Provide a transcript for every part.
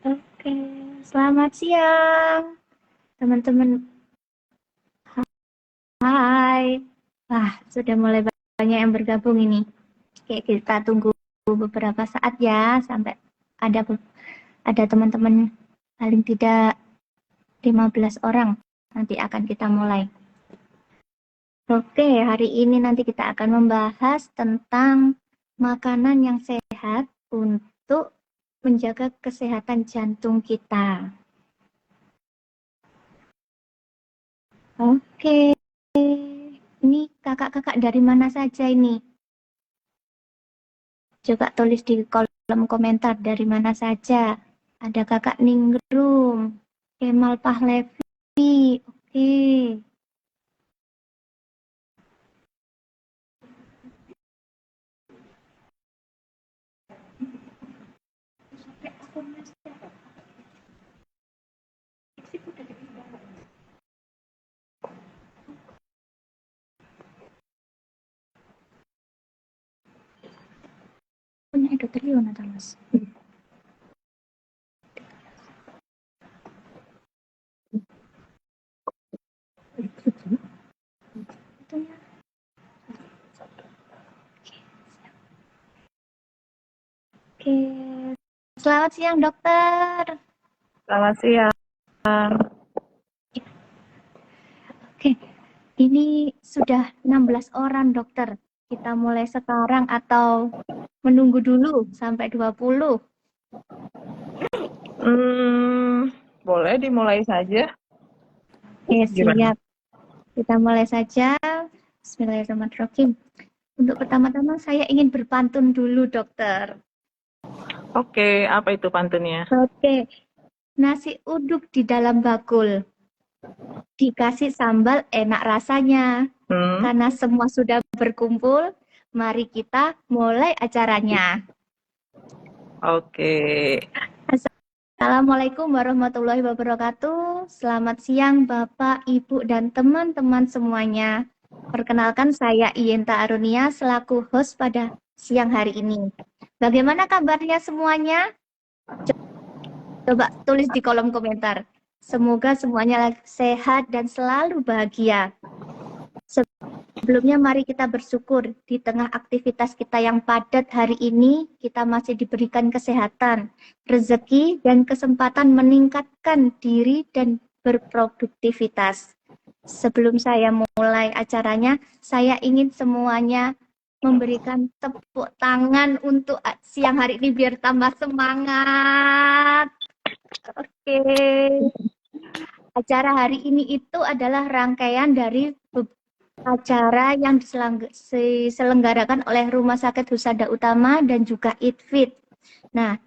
Oke, selamat siang teman-teman. Hai. Wah, sudah mulai banyak yang bergabung ini. Oke, kita tunggu beberapa saat ya sampai ada teman-teman, paling tidak 15 orang nanti akan kita mulai. Oke, hari ini nanti kita akan membahas tentang makanan yang sehat untuk menjaga kesehatan jantung kita. Oke, ini kakak-kakak dari mana saja ini? Coba tulis di kolom komentar dari mana saja. Ada kakak Ningrum, Kemal Pahlevi, oke. Punya dokter Leona, Mas. Oke, selamat siang dokter. Selamat siang. Oke, ini sudah 16 orang dokter. Kita mulai sekarang atau menunggu dulu sampai 20? Boleh dimulai saja. Oke, Gimana? siap. Kita mulai saja. Bismillahirrahmanirrahim. Untuk pertama-tama saya ingin berpantun dulu, dokter. Oke, apa itu pantunnya? Oke, nasi uduk di dalam bakul. Dikasih sambal enak rasanya. Karena semua sudah berkumpul, mari kita mulai acaranya. Oke. Assalamualaikum warahmatullahi wabarakatuh. Selamat siang Bapak, Ibu, dan teman-teman semuanya. Perkenalkan saya Iyenta Arunia selaku host pada siang hari ini. Bagaimana kabarnya semuanya? Coba tulis di kolom komentar. Semoga semuanya sehat dan selalu bahagia. Sebelumnya mari kita bersyukur di tengah aktivitas kita yang padat hari ini, kita masih diberikan kesehatan, rezeki, dan kesempatan meningkatkan diri dan berproduktivitas. Sebelum saya mulai acaranya, saya ingin semuanya memberikan tepuk tangan untuk siang hari ini biar tambah semangat. Oke. Acara hari ini itu adalah rangkaian dari acara yang diselenggarakan oleh Rumah Sakit Husada Utama dan juga ITFIT. Nah,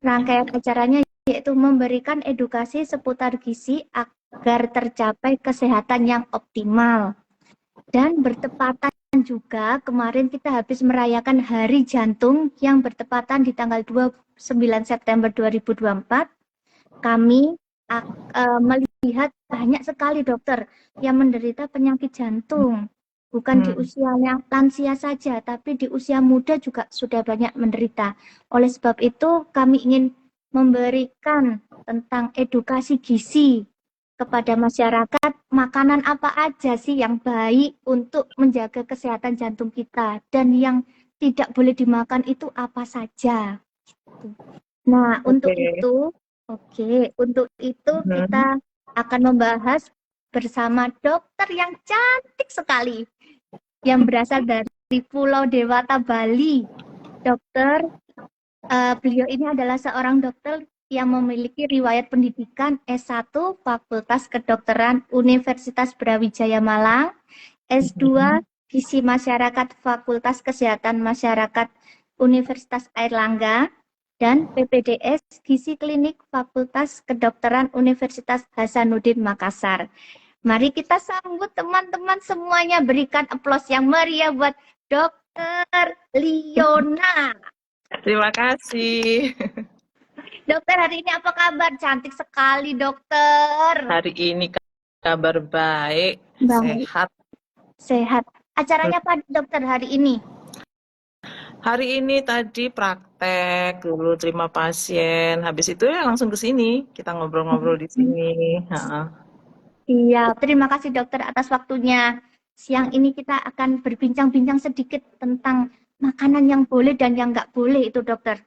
rangkaian acaranya yaitu memberikan edukasi seputar gizi agar tercapai kesehatan yang optimal. Dan bertepatan juga kemarin kita habis merayakan Hari Jantung yang bertepatan di tanggal 29 September 2024. Kami melihat banyak sekali dokter yang menderita penyakit jantung. Bukan di usianya lansia saja, tapi di usia muda juga sudah banyak menderita. Oleh sebab itu, kami ingin memberikan tentang edukasi gizi kepada masyarakat, makanan apa aja sih yang baik untuk menjaga kesehatan jantung kita, dan yang tidak boleh dimakan itu apa saja. Nah, untuk itu kita akan membahas bersama dokter yang cantik sekali yang berasal dari Pulau Dewata, Bali. Dokter, beliau ini adalah seorang dokter yang memiliki riwayat pendidikan S1 Fakultas Kedokteran Universitas Brawijaya Malang, S2 Gizi Masyarakat Fakultas Kesehatan Masyarakat Universitas Airlangga, dan PPDS Gizi Klinik Fakultas Kedokteran Universitas Hasanuddin Makassar. Mari kita sambut teman-teman semuanya, berikan aplaus yang meriah buat Dokter Leona. Terima kasih. Dokter, hari ini apa kabar? Cantik sekali, dokter. Hari ini kabar baik, sehat. Sehat. Acaranya apa, dokter, hari ini? Hari ini tadi praktek dulu terima pasien, habis itu ya langsung ke sini. Kita ngobrol-ngobrol di sini. Heeh. Iya, terima kasih dokter atas waktunya. Siang ini kita akan berbincang-bincang sedikit tentang makanan yang boleh dan yang nggak boleh itu dokter.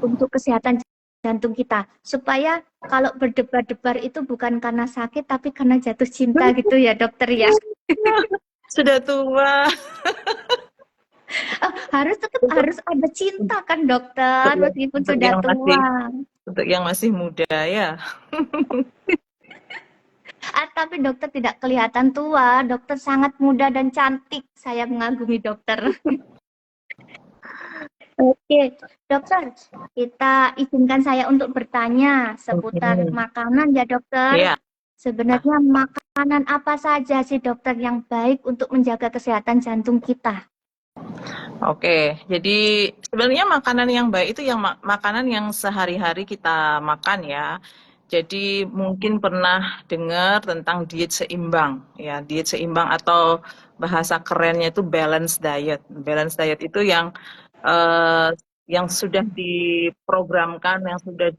Untuk kesehatan jantung kita. Supaya kalau berdebar-debar itu bukan karena sakit, tapi karena jatuh cinta gitu ya dokter ya. Sudah tua. Harus tetap Untuk harus ada cinta kan dokter, untuk yang meskipun untuk sudah yang masih tua. untuk yang masih muda ya. Tapi dokter tidak kelihatan tua, dokter sangat muda dan cantik. Saya mengagumi dokter. Oke, dokter, kita izinkan saya untuk bertanya seputar Mhm. makanan ya dokter. Iya. Sebenarnya makanan apa saja sih dokter yang baik untuk menjaga kesehatan jantung kita? Oke, jadi sebenarnya makanan yang baik itu yang makanan yang sehari-hari kita makan ya. Jadi mungkin pernah dengar tentang diet seimbang ya, diet seimbang atau bahasa kerennya itu balance diet. Balance diet itu eh, yang sudah diprogramkan, yang sudah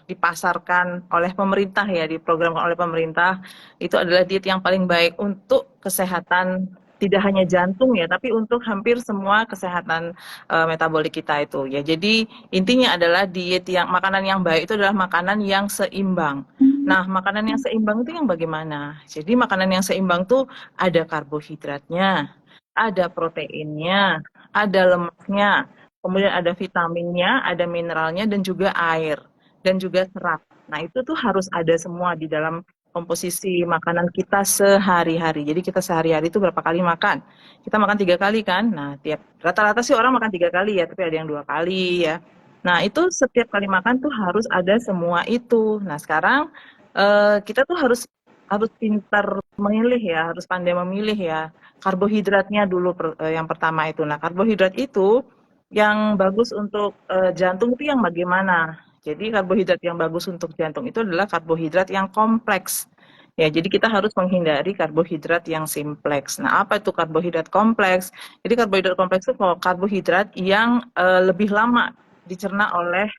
dipasarkan oleh pemerintah ya, diprogramkan oleh pemerintah. Itu adalah diet yang paling baik untuk kesehatan tidak hanya jantung ya, tapi untuk hampir semua kesehatan metabolik kita itu ya. Jadi intinya adalah diet yang makanan yang baik itu adalah makanan yang seimbang. Nah, makanan yang seimbang itu yang bagaimana? Jadi makanan yang seimbang tuh ada karbohidratnya, ada proteinnya, ada lemaknya, kemudian ada vitaminnya, ada mineralnya, dan juga air, dan juga serat. Nah, itu tuh harus ada semua di dalam komposisi makanan kita sehari-hari. Jadi kita sehari-hari itu berapa kali makan? Kita makan 3 kali kan? Nah, tiap rata-rata sih orang makan 3 kali ya, tapi ada yang 2 kali ya. Nah, itu setiap kali makan tuh harus ada semua itu. Nah, sekarang kita tuh harus harus pintar memilih ya, harus pandai memilih ya. Karbohidratnya dulu yang pertama itu. Nah, karbohidrat itu yang bagus untuk jantung itu yang bagaimana? Jadi karbohidrat yang bagus untuk jantung itu adalah karbohidrat yang kompleks. Ya, jadi kita harus menghindari karbohidrat yang simpleks. Nah, apa itu karbohidrat kompleks? Jadi karbohidrat kompleks itu karbohidrat yang lebih lama dicerna oleh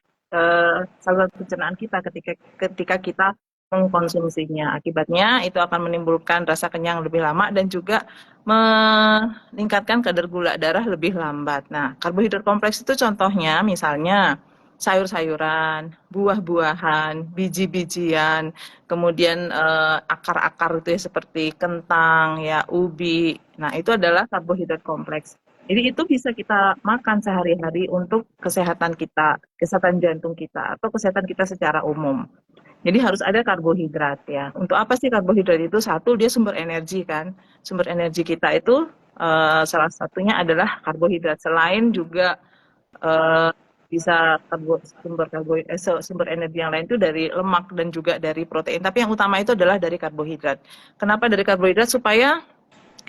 saluran pencernaan kita ketika ketika kita mengkonsumsinya. Akibatnya itu akan menimbulkan rasa kenyang lebih lama dan juga meningkatkan kadar gula darah lebih lambat. Nah, karbohidrat kompleks itu contohnya misalnya sayur-sayuran, buah-buahan, biji-bijian, kemudian akar-akar itu ya seperti kentang, ya ubi. Nah, itu adalah karbohidrat kompleks. Jadi itu bisa kita makan sehari-hari untuk kesehatan kita, kesehatan jantung kita, atau kesehatan kita secara umum. Jadi harus ada karbohidrat ya. Untuk apa sih karbohidrat itu? Satu, dia sumber energi kan. Sumber energi kita itu salah satunya adalah karbohidrat. Selain juga eh, bisa sumber energi yang lain itu dari lemak dan juga dari protein. Tapi yang utama itu adalah dari karbohidrat. Kenapa dari karbohidrat? Supaya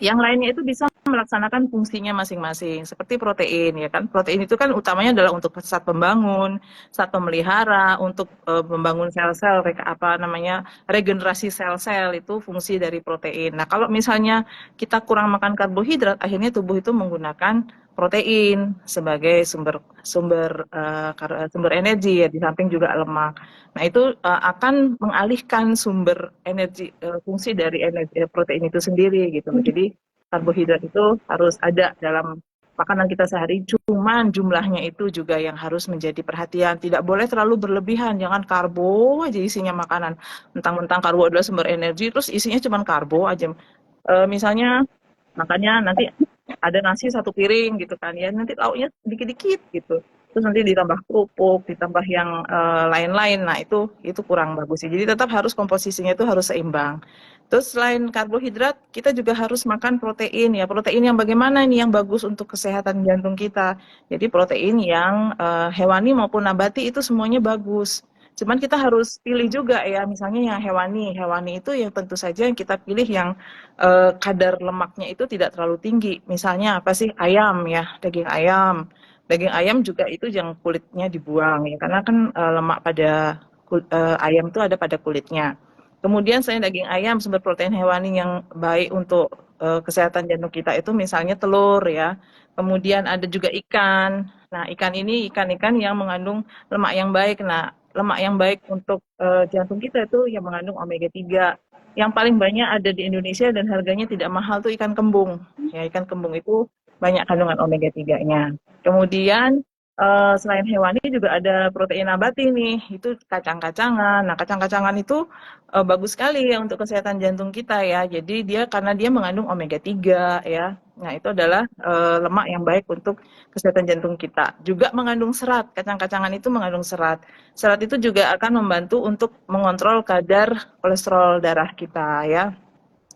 yang lainnya itu bisa melaksanakan fungsinya masing-masing. Seperti protein, ya kan? Protein itu kan utamanya adalah untuk zat pembangun, zat pemelihara, untuk membangun sel-sel, apa namanya, regenerasi sel-sel itu fungsi dari protein. Nah, kalau misalnya kita kurang makan karbohidrat, akhirnya tubuh itu menggunakan protein sebagai sumber sumber sumber energi ya, di samping juga lemak. Nah, itu akan mengalihkan sumber energi fungsi dari energi protein itu sendiri gitu loh. Jadi karbohidrat itu harus ada dalam makanan kita sehari, cuman jumlahnya itu juga yang harus menjadi perhatian. Tidak boleh terlalu berlebihan, jangan karbo aja isinya makanan. Mentang-mentang karbo adalah sumber energi, terus isinya cuma karbo aja. Misalnya makanya nanti ada nasi 1 piring gitu kan ya, nanti lauknya dikit-dikit gitu. Terus nanti ditambah kerupuk, ditambah yang lain-lain. Nah, itu kurang bagus sih. Jadi tetap harus komposisinya itu harus seimbang. Terus selain karbohidrat, kita juga harus makan protein ya. Protein yang bagaimana ini yang bagus untuk kesehatan jantung kita. Jadi protein yang hewani maupun nabati itu semuanya bagus. Cuman kita harus pilih juga ya, misalnya yang hewani. Hewani itu yang tentu saja yang kita pilih yang kadar lemaknya itu tidak terlalu tinggi. Misalnya apa sih? Ayam ya, daging ayam. Daging ayam juga itu yang kulitnya dibuang ya, karena kan lemak pada ayam itu ada pada kulitnya. Kemudian selain daging ayam, sumber protein hewani yang baik untuk kesehatan jantung kita itu misalnya telur ya. Kemudian ada juga ikan. Nah, ikan ini ikan-ikan yang mengandung lemak yang baik. Nah, lemak yang baik untuk jantung kita itu yang mengandung omega 3. Yang paling banyak ada di Indonesia dan harganya tidak mahal tuh ikan kembung. Ya, ikan kembung itu banyak kandungan omega 3-nya. Kemudian selain hewani juga ada protein nabati nih, itu kacang-kacangan. Nah, kacang-kacangan itu bagus sekali ya untuk kesehatan jantung kita ya. Jadi dia karena dia mengandung omega 3 ya. Nah, itu adalah lemak yang baik untuk kesehatan jantung kita. Juga mengandung serat. Kacang-kacangan itu mengandung serat. Serat itu juga akan membantu untuk mengontrol kadar kolesterol darah kita ya.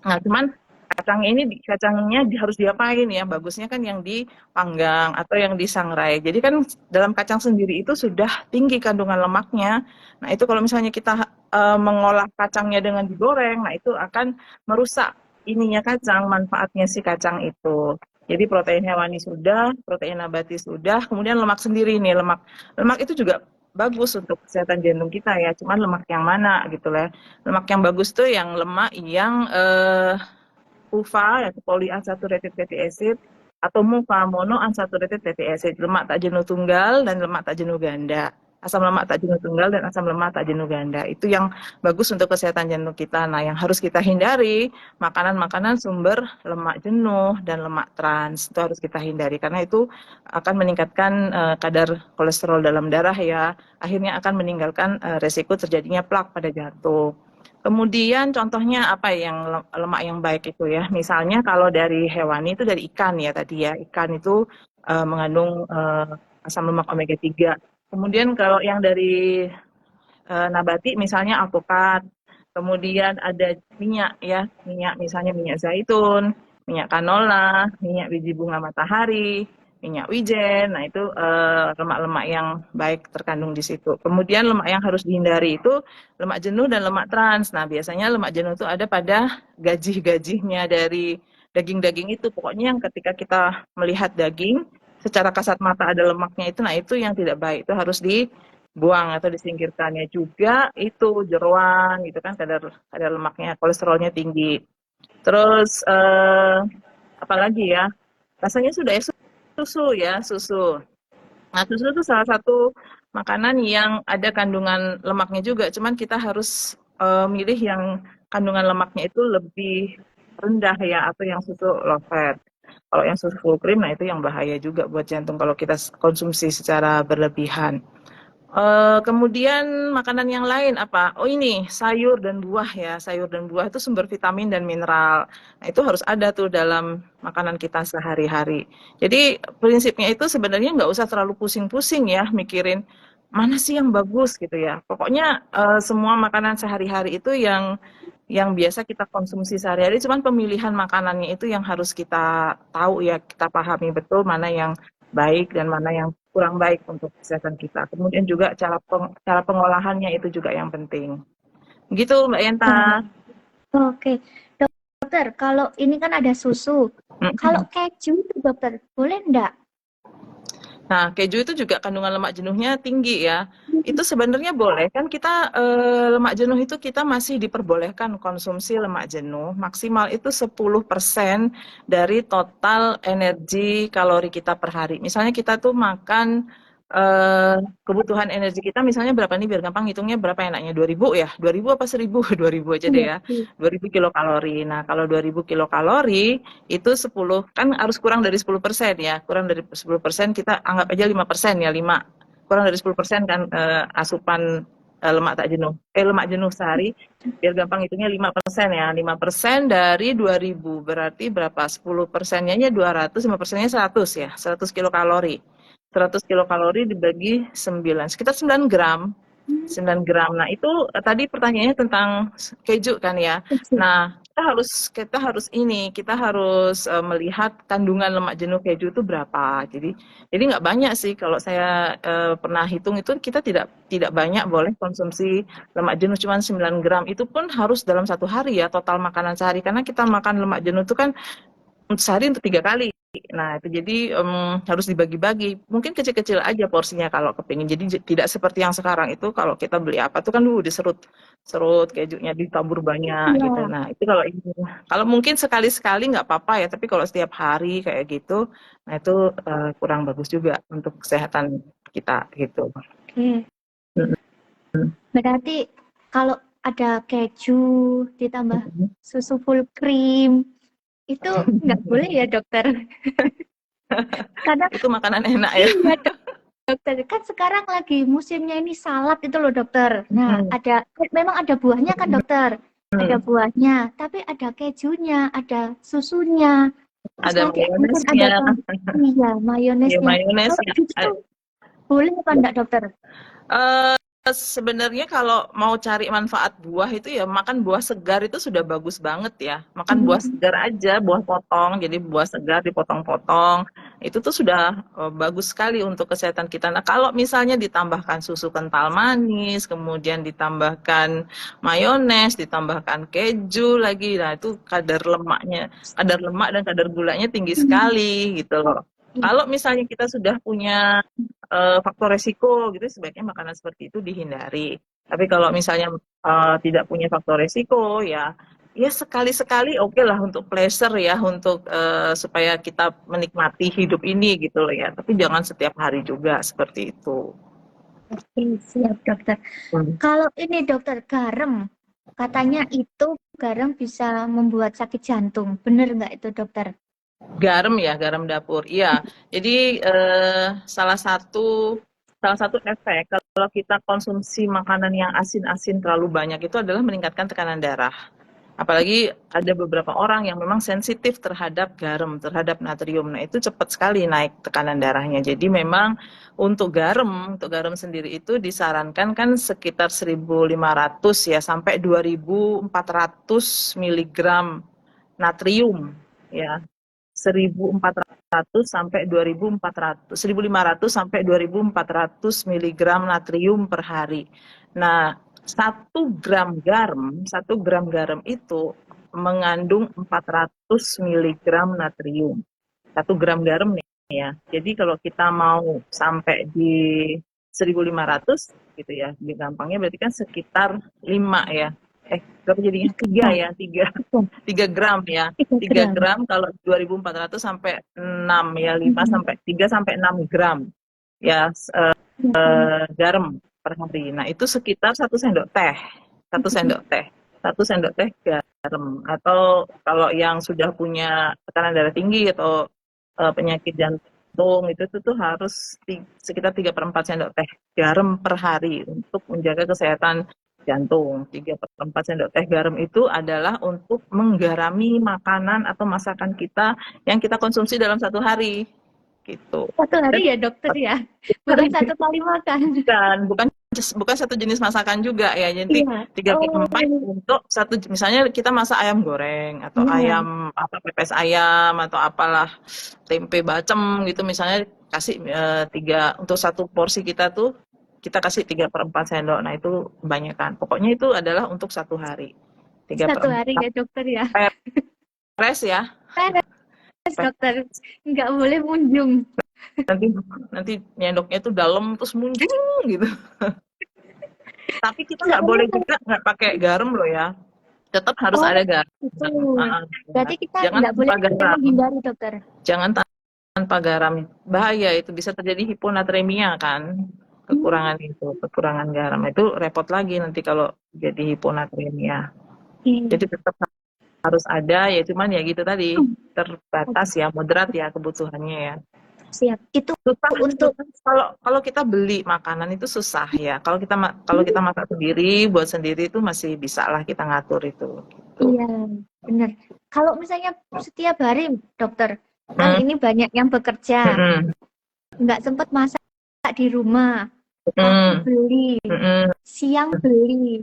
Nah, cuman kacangnya harus diapain ya? Bagusnya kan yang dipanggang atau yang disangrai. Jadi kan dalam kacang sendiri itu sudah tinggi kandungan lemaknya. Nah, itu kalau misalnya kita mengolah kacangnya dengan digoreng, nah itu akan merusak ininya kacang, manfaatnya si kacang itu. Jadi protein hewani sudah, protein nabati sudah, kemudian lemak sendiri nih, lemak. Lemak itu juga bagus untuk kesehatan jantung kita ya. Cuman lemak yang mana gitu lah. Lemak yang bagus tuh yang lemak yang PUFA, yaitu polyunsaturated fatty acid, atau MUFA, monounsaturated fatty acid, lemak tak jenuh tunggal dan lemak tak jenuh ganda. Asam lemak tak jenuh tunggal dan asam lemak tak jenuh ganda. Itu yang bagus untuk kesehatan jantung kita. Nah, yang harus kita hindari, makanan-makanan sumber lemak jenuh dan lemak trans. Itu harus kita hindari, karena itu akan meningkatkan kadar kolesterol dalam darah ya. Akhirnya akan meninggalkan resiko terjadinya plak pada jantung. Kemudian contohnya apa yang lemak yang baik itu ya. Misalnya kalau dari hewani itu dari ikan ya tadi ya. Ikan itu mengandung asam lemak omega 3. Kemudian kalau yang dari nabati misalnya alpukat. Kemudian ada minyak ya, minyak misalnya minyak zaitun, minyak kanola, minyak biji bunga matahari, minyak wijen. Nah, itu lemak-lemak yang baik terkandung di situ. Kemudian lemak yang harus dihindari itu lemak jenuh dan lemak trans. Nah, biasanya lemak jenuh itu ada pada gajih-gajihnya dari daging-daging itu. Pokoknya yang ketika kita melihat daging secara kasat mata ada lemaknya itu, nah itu yang tidak baik. Itu harus dibuang atau disingkirkannya. Juga itu jeroan gitu kan, kadar lemaknya, kolesterolnya tinggi. Terus apalagi ya, rasanya sudah ya susu ya, susu. Nah, susu itu salah satu makanan yang ada kandungan lemaknya juga, cuman kita harus milih yang kandungan lemaknya itu lebih rendah ya, atau yang susu low fat. Kalau yang susu full cream, nah itu yang bahaya juga buat jantung kalau kita konsumsi secara berlebihan. Kemudian makanan yang lain apa? Oh ini, sayur dan buah ya. Sayur dan buah itu sumber vitamin dan mineral. Nah, itu harus ada tuh dalam makanan kita sehari-hari. Jadi prinsipnya itu sebenarnya nggak usah terlalu pusing-pusing ya mikirin mana sih yang bagus gitu ya. Pokoknya semua makanan sehari-hari itu yang biasa kita konsumsi sehari-hari, cuman pemilihan makanannya itu yang harus kita tahu ya, kita pahami betul mana yang baik dan mana yang kurang baik untuk kesehatan kita. Kemudian juga cara pengolahannya itu juga yang penting. Gitu Mbak Yenta. Oke, dokter, kalau ini kan ada susu. Kalau keju itu dokter, boleh enggak? Nah, keju itu juga kandungan lemak jenuhnya tinggi ya. Itu sebenarnya boleh kan, kita lemak jenuh itu kita masih diperbolehkan konsumsi lemak jenuh maksimal itu 10% dari total energi kalori kita per hari. Misalnya kita tuh makan kebutuhan energi kita misalnya berapa nih, biar gampang hitungnya berapa enaknya, 2000 ya? 2000 apa 1000? 2000 aja deh Iya, ya. iya. 2000 kilokalori. Nah, kalau 2000 kilokalori itu 10 kan harus kurang dari 10% ya. Kurang dari 10% kita anggap aja 5% ya, 5. Kurang dari 10% kan asupan lemak tak jenuh. Lemak jenuh sehari, biar gampang hitungnya 5% ya. 5% dari 2000 berarti berapa? 10%-nya 200, 5%-nya 100 ya. 100 kilokalori. 100 kilokalori dibagi 9, sekitar 9 gram. 9 gram. Nah, itu tadi pertanyaannya tentang keju kan ya. Keju. Nah, kita harus melihat kandungan lemak jenuh keju itu berapa. Jadi nggak banyak sih, kalau saya pernah hitung itu kita tidak banyak boleh konsumsi lemak jenuh, cuma 9 gram. Itu pun harus dalam satu hari ya, total makanan sehari, karena kita makan lemak jenuh itu kan sehari untuk 3 kali Nah, itu jadi harus dibagi-bagi. Mungkin kecil-kecil aja porsinya kalau kepingin. Jadi tidak seperti yang sekarang itu kalau kita beli apa tuh kan diserut kejunya ditabur banyak gitu. Iya. Nah, itu kalau mungkin sekali-sekali nggak apa-apa ya, tapi kalau setiap hari kayak gitu, nah itu kurang bagus juga untuk kesehatan kita gitu. Oke. Berarti kalau ada keju ditambah susu full cream itu nggak boleh ya dokter? Kadang Itu makanan enak ya. iya dokter, kan sekarang lagi musimnya ini salad itu loh dokter. Nah, memang ada buahnya kan dokter? Ada buahnya, tapi ada kejunya, ada susunya. Terus Ada nanti mungkin ada mayonesnya, iya, ya mayonesnya. Kalau mayonesnya. gitu boleh apa enggak dokter? Sebenarnya kalau mau cari manfaat buah itu ya makan buah segar itu sudah bagus banget ya. Makan buah Hmm. segar aja, buah potong, jadi buah segar dipotong-potong. Itu tuh sudah bagus sekali untuk kesehatan kita. Nah, kalau misalnya ditambahkan susu kental manis, kemudian ditambahkan mayones, ditambahkan keju lagi, nah itu kadar lemak dan kadar gulanya tinggi sekali gitu loh. Kalau misalnya kita sudah punya faktor resiko gitu sebaiknya makanan seperti itu dihindari. Tapi kalau misalnya tidak punya faktor resiko ya sekali-sekali oke lah untuk pleasure ya untuk supaya kita menikmati hidup ini gitu loh ya. Tapi jangan setiap hari juga seperti itu. Oke, siap dokter. Kalau ini dokter garam, katanya itu garam bisa membuat sakit jantung. Benar nggak itu dokter? Garam ya, garam dapur. Iya. Jadi salah satu efek kalau kita konsumsi makanan yang asin-asin terlalu banyak itu adalah meningkatkan tekanan darah. Apalagi ada beberapa orang yang memang sensitif terhadap garam, terhadap natrium. Nah, itu cepat sekali naik tekanan darahnya. Jadi memang untuk garam sendiri itu disarankan kan sekitar 1.500 ya sampai 2.400 miligram natrium ya. 1.400 sampai 2.400, 1.500 sampai 2.400 miligram natrium per hari. Nah, 1 gram garam itu mengandung 400 miligram natrium. 1 gram garam nih ya. Jadi kalau kita mau sampai di 1.500 gitu ya, lebih gampangnya berarti kan sekitar 5 ya. Berapa jadinya? 3 Nah, ya, 3 gram ya. 3 3 gram. gram kalau 2.400 sampai 6 ya, 5 sampai 3 sampai 6 gram ya garam per hari. Nah, itu sekitar 1 sendok teh. 1 sendok teh. 1 sendok teh garam. Atau kalau yang sudah punya tekanan darah tinggi atau penyakit jantung itu tuh harus sekitar 3/4 sendok teh garam per hari untuk menjaga kesehatan jantung. 3/4 sendok teh garam itu adalah untuk menggarami makanan atau masakan kita yang kita konsumsi dalam 1 hari gitu. 1 hari ya dokter ya? Bukan 1 kali makan. Bukan satu jenis masakan juga ya. Jadi Iya. 3/4 Oh, untuk misalnya kita masak ayam goreng atau iya. ayam pepes ayam atau apalah tempe bacem gitu misalnya kasih 3 untuk satu porsi kita tuh kita kasih 3/4 sendok. Nah itu kebanyakan. Pokoknya itu adalah untuk 1 hari. 1 hari 3/4 ya dokter ya? peres ya. Peres dokter. Nggak boleh munjung. Nanti nyendoknya tuh dalam terus munjung gitu. Tapi kita Nggak nggak boleh. boleh juga nggak pakai garam loh ya. Tetap harus Oh, ada garam. itu. Ya. Berarti kita Jangan nggak boleh tanpa garam. menghindari dokter. Jangan tanpa garam. Bahaya itu bisa terjadi hiponatremia kan. Kekurangan garam. Itu repot lagi nanti kalau jadi hiponatremia. Jadi tetap harus ada ya cuman ya gitu tadi terbatas ya moderat ya kebutuhannya ya. Siap. Itu Susah untuk kalau kita beli makanan itu susah ya. Kalau kita masak sendiri, buat sendiri itu masih bisa lah kita ngatur itu. Gitu. iya, benar. Kalau misalnya setiap hari dokter, kan ini banyak yang bekerja, nggak sempat masak di rumah, pagi beli, siang beli,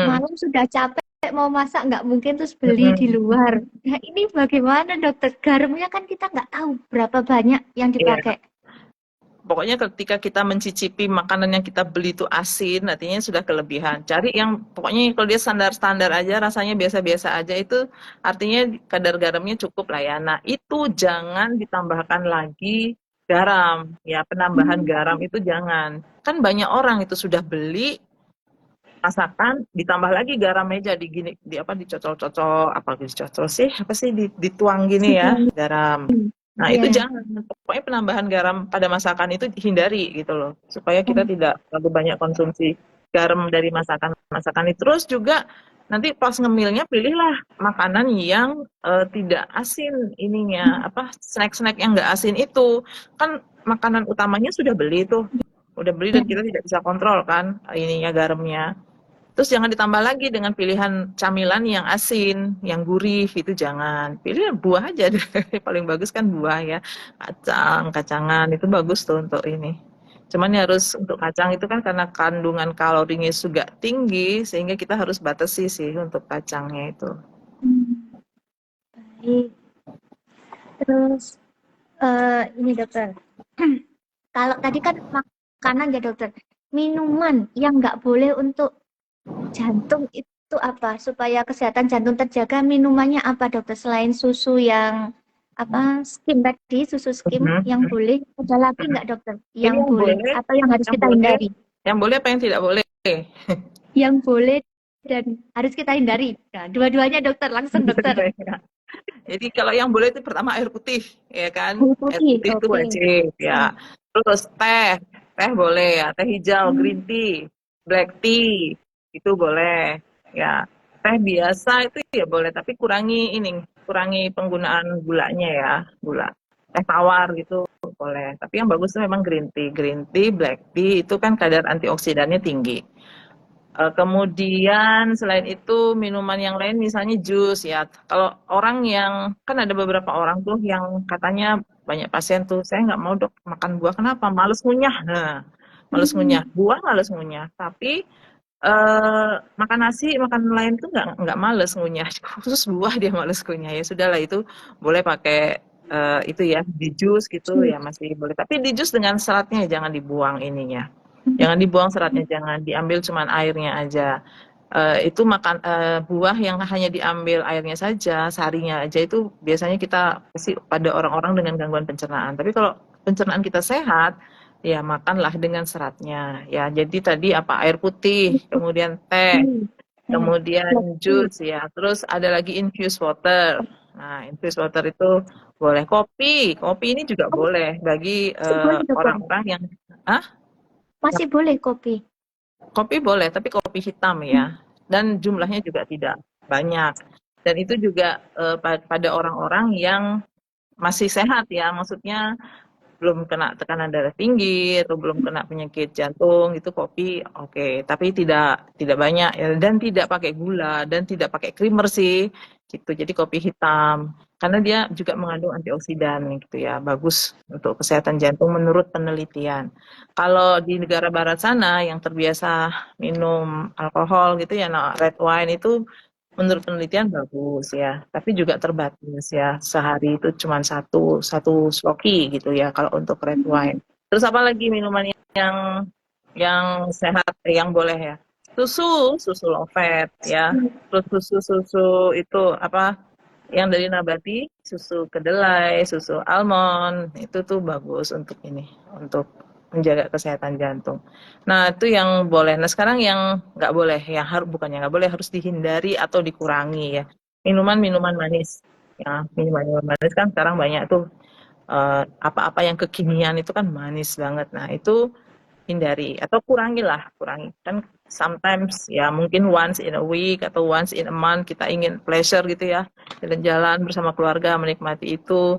malam sudah capek mau masak nggak mungkin terus beli di luar. Nah ini bagaimana dokter? Garamnya kan kita nggak tahu berapa banyak yang dipakai. pokoknya ketika kita mencicipi makanan yang kita beli itu asin, artinya sudah kelebihan. Cari yang pokoknya kalau dia standar-standar aja, rasanya biasa-biasa aja, itu artinya kadar garamnya cukup lah ya. Nah, itu jangan ditambahkan lagi garam, ya penambahan garam itu jangan. Kan banyak orang itu sudah beli masakan ditambah lagi garam meja di gini di apa dicocol-cocol apa dicocol sih apa sih dituang gini ya garam. Nah, itu Ya. jangan. Pokoknya penambahan garam pada masakan itu hindari gitu loh. Supaya kita tidak terlalu banyak konsumsi garam dari masakan-masakan itu. Terus juga nanti pas ngemilnya pilihlah makanan yang tidak asin ininya, apa snack-snack yang nggak asin itu. Kan makanan utamanya sudah beli tuh. Udah beli dan kita tidak bisa kontrol kan ininya garamnya. Terus jangan ditambah lagi dengan pilihan camilan yang asin, yang gurih, itu jangan. Pilih buah aja, paling bagus kan buah ya. Kacang, kacangan, itu bagus tuh untuk ini. Cuman ya harus untuk kacang itu kan karena kandungan kalorinya juga tinggi, sehingga kita harus batasi sih untuk kacangnya itu. Baik. Terus ini dokter, kalau tadi kan makanan ya dokter, minuman yang nggak boleh untuk jantung itu apa? Supaya kesehatan jantung terjaga, minumannya apa dokter? Selain susu yang apa skim tadi, susu skim yang boleh, ada lagi nggak dokter? Ini Yang yang boleh boleh, atau yang harus kita hindari? yang boleh apa yang tidak boleh? Yang boleh dan harus kita hindari. Nah, dua-duanya dokter, langsung dokter. Jadi kalau yang boleh itu pertama air putih, ya kan? Air Air putih, putih itu oke. wajib, ya. Terus teh boleh ya, teh hijau, green tea, black tea, itu boleh, ya. Teh biasa itu ya boleh, tapi kurangi penggunaan gulanya ya, gula. Teh tawar gitu boleh. Tapi yang bagus itu memang green tea, black tea itu kan kadar antioksidannya tinggi. Kemudian selain itu minuman yang lain misalnya jus ya. Kalau orang yang kan ada beberapa orang tuh yang katanya banyak pasien tuh saya nggak mau dok makan buah kenapa? Males ngunyah. Nah, males ngunyah. Buah males ngunyah. Tapi makan nasi, makan lain tuh nggak males ngunyah. Khusus buah dia males ngunyah ya sudahlah itu boleh pakai itu ya di jus gitu ya masih boleh. Tapi di jus dengan seratnya jangan dibuang ininya. Jangan dibuang seratnya, jangan diambil cuman airnya aja. Itu makan buah yang hanya diambil airnya saja, sarinya aja itu biasanya kita kasih pada orang-orang dengan gangguan pencernaan. Tapi kalau pencernaan kita sehat, ya makanlah dengan seratnya. Ya, jadi tadi apa air putih, kemudian teh, kemudian jus ya. Terus ada lagi infused water. Nah, infused water itu boleh kopi. Kopi ini juga boleh bagi Masih boleh dokter? orang-orang yang ah Masih boleh kopi? kopi boleh, tapi kopi hitam ya. Dan jumlahnya juga tidak banyak. Dan itu juga pada orang-orang yang masih sehat ya, maksudnya belum kena tekanan darah tinggi atau belum kena penyakit jantung itu kopi oke, tapi tidak banyak ya, dan tidak pakai gula dan tidak pakai creamer sih gitu. Jadi kopi hitam karena dia juga mengandung antioksidan gitu ya, bagus untuk kesehatan jantung menurut penelitian. Kalau di negara barat sana yang terbiasa minum alkohol gitu ya, nah red wine itu menurut penelitian bagus ya, tapi juga terbatas ya. Sehari itu cuma satu satu sloki gitu ya kalau untuk red wine. Terus apa lagi minuman yang sehat yang boleh ya? Susu low fat ya. Terus susu itu apa? Yang dari nabati, susu kedelai, susu almond, itu tuh bagus untuk ini, untuk menjaga kesehatan jantung. Nah, itu yang boleh. Nah, sekarang yang nggak boleh, yang harus bukannya nggak boleh, harus dihindari atau dikurangi ya. Minuman-minuman manis. Ya, minuman-minuman manis kan sekarang banyak tuh apa-apa yang kekinian itu kan manis banget. Nah, itu hindari atau kurangi kan sometimes ya mungkin once in a week atau once in a month kita ingin pleasure gitu ya jalan-jalan bersama keluarga menikmati itu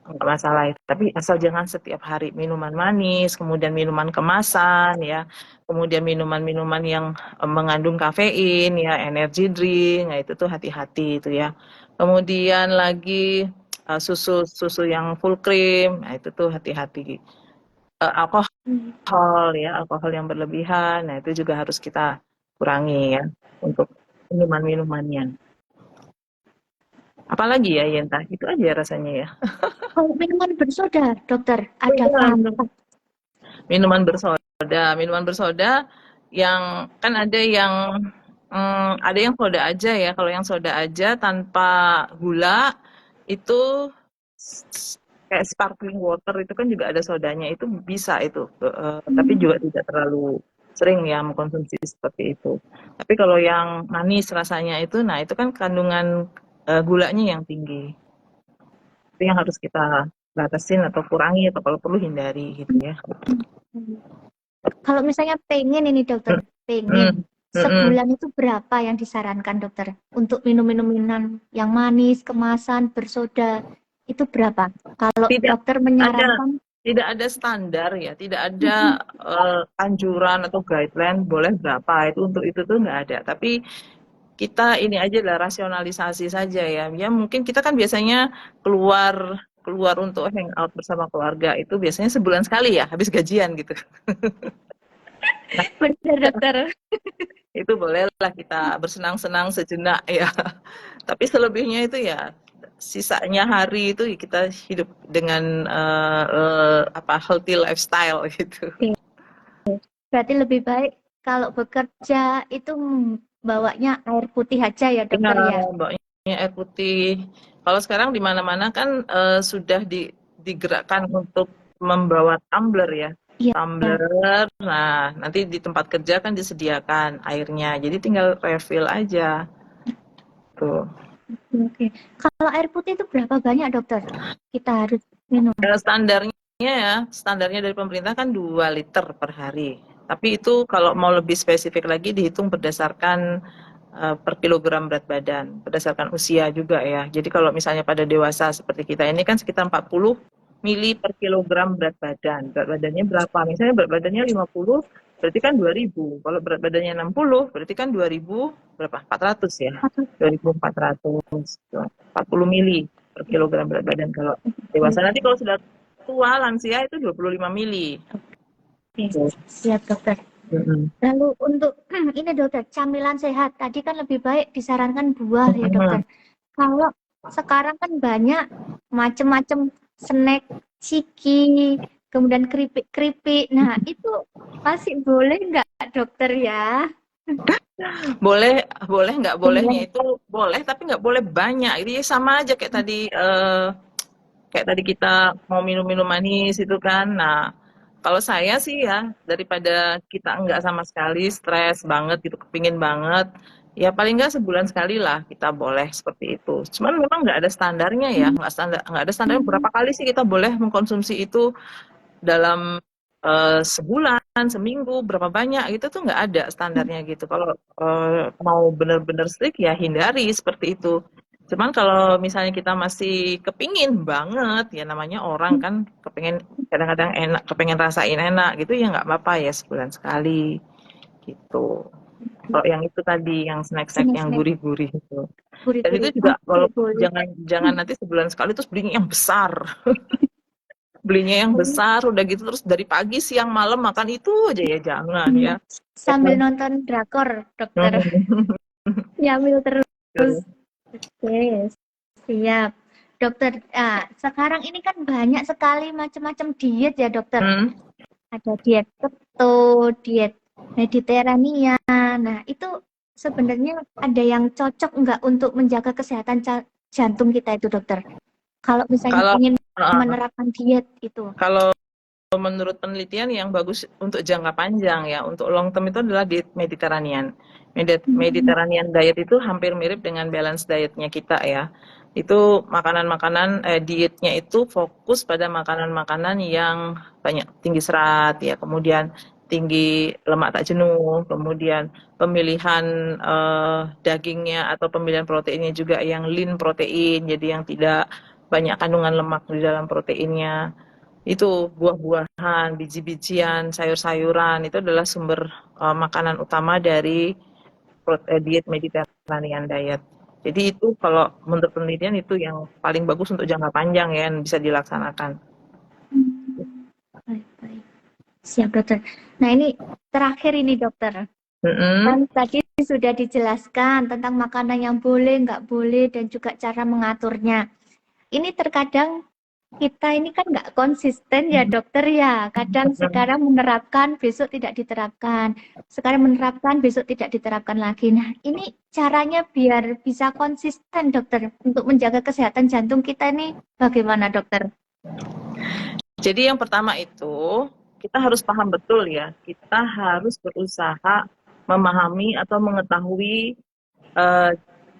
nggak masalah tapi asal jangan setiap hari minuman manis kemudian minuman kemasan ya kemudian minuman-minuman yang mengandung kafein ya energy drink nah itu tuh hati-hati itu ya kemudian lagi susu yang full cream nah itu tuh hati-hati alkohol yang berlebihan, nah itu juga harus kita kurangi ya untuk minuman-minumannya. Apalagi ya Yenta, itu aja rasanya ya. Kalau minuman bersoda, dokter, ada Minuman, Fanta. Minuman bersoda. Minuman bersoda yang kan ada yang soda aja ya. Kalau yang soda aja tanpa gula itu kayak sparkling water itu kan juga ada sodanya itu bisa itu. Tapi Hmm, juga tidak terlalu sering ya mengkonsumsi seperti itu. Tapi kalau yang manis rasanya itu, nah itu kan kandungan gulanya yang tinggi. Itu yang harus kita batasin atau kurangi atau kalau perlu hindari gitu ya. Kalau misalnya pengen ini dokter, pengen Mm, mm, mm. sebulan itu berapa yang disarankan dokter untuk minum-minum minuman yang manis, kemasan, bersoda itu berapa? Kalau Tidak dokter ada menyarankan, tidak ada standar ya, tidak ada anjuran atau guideline boleh berapa itu tuh nggak ada. Tapi kita ini aja lah rasionalisasi saja ya. Ya mungkin kita kan biasanya keluar keluar untuk hangout bersama keluarga itu biasanya sebulan sekali ya habis gajian gitu. Nah, benar dokter. itu bolehlah kita bersenang-senang sejenak ya. Tapi selebihnya itu ya sisanya hari itu ya kita hidup dengan apa healthy lifestyle gitu. Oke. Berarti lebih baik kalau bekerja itu bawanya air putih aja ya Iya, dokter ya. mbaknya air putih. Kalau sekarang di mana-mana kan sudah digerakkan untuk membawa tumbler ya. Iya. Tumbler, nah nanti di tempat kerja kan disediakan airnya. Jadi tinggal refill aja tuh. Oke. Kalau air putih itu berapa banyak dokter? Kita harus minum. Standarnya dari pemerintah kan 2 liter per hari. Tapi itu kalau mau lebih spesifik lagi dihitung berdasarkan per kilogram berat badan, berdasarkan usia juga ya. Jadi kalau misalnya pada dewasa seperti kita ini kan sekitar 40 mili per kilogram berat badan. Berat badannya berapa? Misalnya berat badannya 50, berarti kan 2000. Kalau berat badannya 60, berarti kan 2000 berapa? 400 ya. 2400. 40 mili per kilogram berat badan kalau dewasa. Nanti kalau sudah tua lansia itu 25 mili. Oke, siap dokter. Mm-mm. Lalu untuk ini dokter, camilan sehat tadi kan lebih baik disarankan buah ya dokter. Mm-mm. Kalau sekarang kan banyak macam-macam snack, ciki, kemudian keripik-keripik. Nah, itu masih boleh nggak dokter ya? Boleh, boleh nggak bolehnya Boleh. itu boleh, tapi nggak boleh banyak. Ini sama aja kayak tadi kita mau minum-minum manis itu kan. Nah, kalau saya sih ya daripada kita nggak sama sekali stres banget gitu, kepingin banget, ya paling nggak sebulan sekali lah kita boleh seperti itu. Cuman memang nggak ada standarnya ya, nggak ada standarnya berapa kali sih kita boleh mengkonsumsi itu dalam sebulan, seminggu, berapa banyak gitu tuh nggak ada standarnya gitu. Kalau mau benar-benar strict ya hindari seperti itu. Cuman kalau misalnya kita masih kepingin banget, ya namanya orang kan kepingin kadang-kadang enak, kepingin rasain enak gitu ya nggak apa-apa ya sebulan sekali gitu. Kalau yang itu tadi, yang snack-snack yang Snack-snack gurih-gurih itu. Dan itu gurih-gurih. juga Oke, kalau boleh. jangan jangan nanti sebulan sekali terus belinya yang besar. Belinya yang Oh, besar udah gitu terus dari pagi siang malam makan itu aja ya jangan iya. ya. Sambil nonton drakor, dokter. Nyamil terus. Oke, siap. Dokter, sekarang ini kan banyak sekali macam-macam diet ya dokter. Hmm. Ada diet keto, diet Mediterania. Nah, itu sebenarnya ada yang cocok nggak untuk menjaga kesehatan jantung kita itu dokter? Kalau misalnya Kalau ingin uh, menerapkan diet itu. kalau menurut penelitian yang bagus untuk jangka panjang ya, untuk long term itu adalah diet Mediterranean. Hmm. Mediterranean diet itu hampir mirip dengan balance dietnya kita ya. Itu makanan-makanan dietnya itu fokus pada makanan-makanan yang banyak tinggi serat ya, kemudian tinggi lemak tak jenuh, kemudian pemilihan dagingnya atau pemilihan proteinnya juga yang lean protein, jadi yang tidak banyak kandungan lemak di dalam proteinnya. Itu buah-buahan, biji-bijian, sayur-sayuran itu adalah sumber makanan utama dari diet Mediterranean diet. Jadi itu kalau menurut penelitian itu yang paling bagus untuk jangka panjang ya yang bisa dilaksanakan. Hmm. Baik, baik. Siap dokter. Nah ini terakhir ini dokter. Kan Mm-mm. tadi sudah dijelaskan tentang makanan yang boleh, nggak boleh, dan juga cara mengaturnya. Ini terkadang kita ini kan nggak konsisten ya dokter ya. Kadang sekarang menerapkan, besok tidak diterapkan. Sekarang menerapkan, besok tidak diterapkan lagi. Nah, ini caranya biar bisa konsisten dokter untuk menjaga kesehatan jantung kita ini bagaimana dokter? Jadi yang pertama itu kita harus paham betul ya, kita harus berusaha memahami atau mengetahui eh,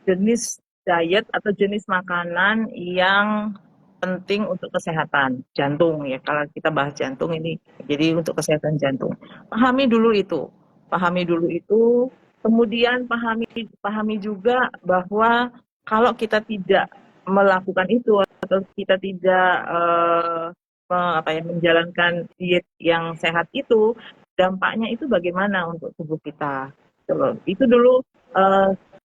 jenis diet atau jenis makanan yang penting untuk kesehatan jantung ya. Kalau kita bahas jantung ini, jadi untuk kesehatan jantung. Pahami dulu itu, kemudian pahami juga bahwa kalau kita tidak melakukan itu atau kita tidak menjalankan diet yang sehat itu, dampaknya itu bagaimana untuk tubuh kita. Itu dulu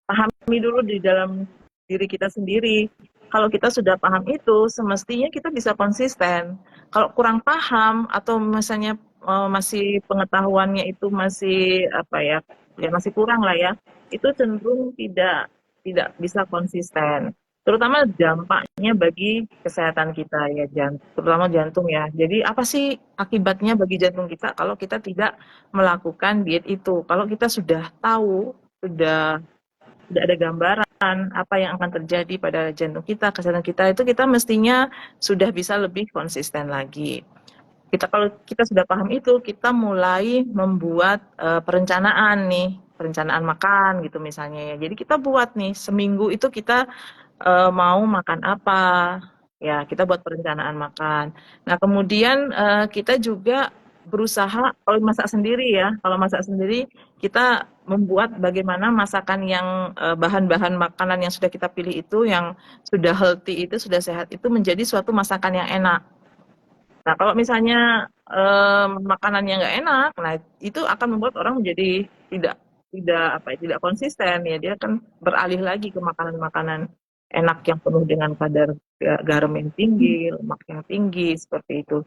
pahami dulu di dalam diri kita sendiri. Kalau kita sudah paham itu, semestinya kita bisa konsisten. Kalau kurang paham atau misalnya masih pengetahuannya itu masih masih kurang lah ya, itu cenderung tidak bisa konsisten. Terutama dampaknya bagi kesehatan kita ya, terutama jantung ya. Jadi apa sih akibatnya bagi jantung kita kalau kita tidak melakukan diet itu? Kalau kita sudah tahu, sudah ada gambaran apa yang akan terjadi pada jantung kita, kesehatan kita itu kita mestinya sudah bisa lebih konsisten lagi. Kalau kita sudah paham itu, kita mulai membuat perencanaan nih, perencanaan makan gitu misalnya ya. Jadi kita buat nih seminggu itu kita mau makan apa, ya kita buat perencanaan makan. Nah kemudian kita juga berusaha kalau masak sendiri kita membuat bagaimana masakan yang bahan-bahan makanan yang sudah kita pilih itu, yang sudah healthy itu, sudah sehat itu menjadi suatu masakan yang enak. Nah kalau misalnya makanan yang nggak enak, nah itu akan membuat orang menjadi tidak tidak konsisten ya, dia akan beralih lagi ke makanan-makanan enak yang penuh dengan kadar garam yang tinggi, lemak yang tinggi seperti itu.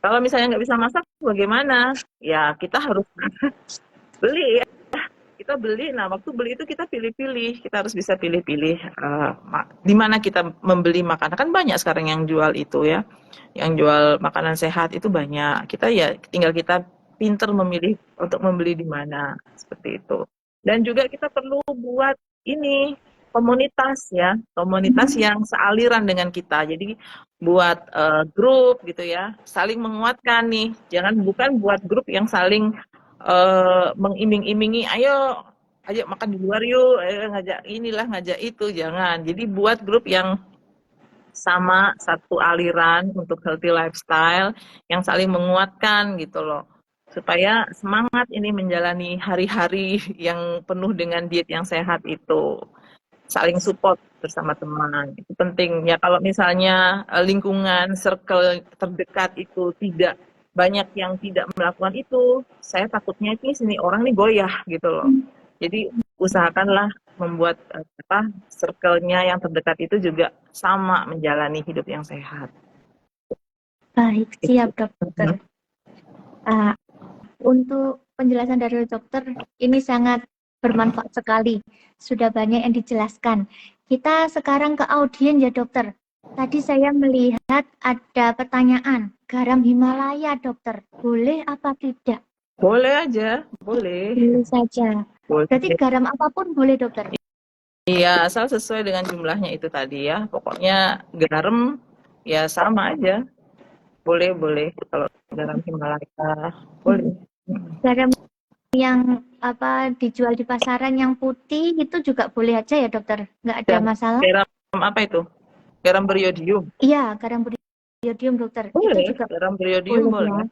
Kalau misalnya nggak bisa masak, bagaimana? Ya kita harus beli ya. Kita beli, nah waktu beli itu kita pilih-pilih, kita harus bisa pilih-pilih di mana kita membeli makanan. Kan banyak sekarang yang jual itu ya, yang jual makanan sehat itu banyak. Kita ya tinggal kita pinter memilih untuk membeli di mana, seperti itu. Dan juga kita perlu buat ini komunitas ya, komunitas yang sealiran dengan kita. Jadi buat grup gitu ya, saling menguatkan nih. Bukan buat grup yang saling mengiming-imingi, ayo makan di luar yuk, ayo ngajak inilah, ngajak itu, jangan. Jadi buat grup yang sama satu aliran untuk healthy lifestyle, yang saling menguatkan gitu loh. Supaya semangat ini menjalani hari-hari yang penuh dengan diet yang sehat itu. Saling support bersama teman, itu penting. Ya kalau misalnya lingkungan, circle terdekat itu tidak banyak yang tidak melakukan itu, saya takutnya ini sini orang nih goyah gitu loh. Jadi usahakanlah membuat circle-nya yang terdekat itu juga sama menjalani hidup yang sehat. Baik, siap dokter. Untuk penjelasan dari dokter ini sangat bermanfaat sekali. Sudah banyak yang dijelaskan. Kita sekarang ke audien ya dokter. Tadi saya melihat ada pertanyaan, garam Himalaya dokter, boleh apa tidak? Boleh aja, boleh. Boleh saja. Boleh. Berarti garam apapun boleh dokter? Iya, asal sesuai dengan jumlahnya itu tadi ya. Pokoknya garam ya sama aja. Boleh. Kalau garam Himalaya, boleh. Garam yang dijual di pasaran yang putih itu juga boleh aja ya dokter? Nggak ada masalah? Garam apa itu? Garam beriodium? Iya, garam beriodium dokter. Boleh, Itu juga garam beriodium boleh.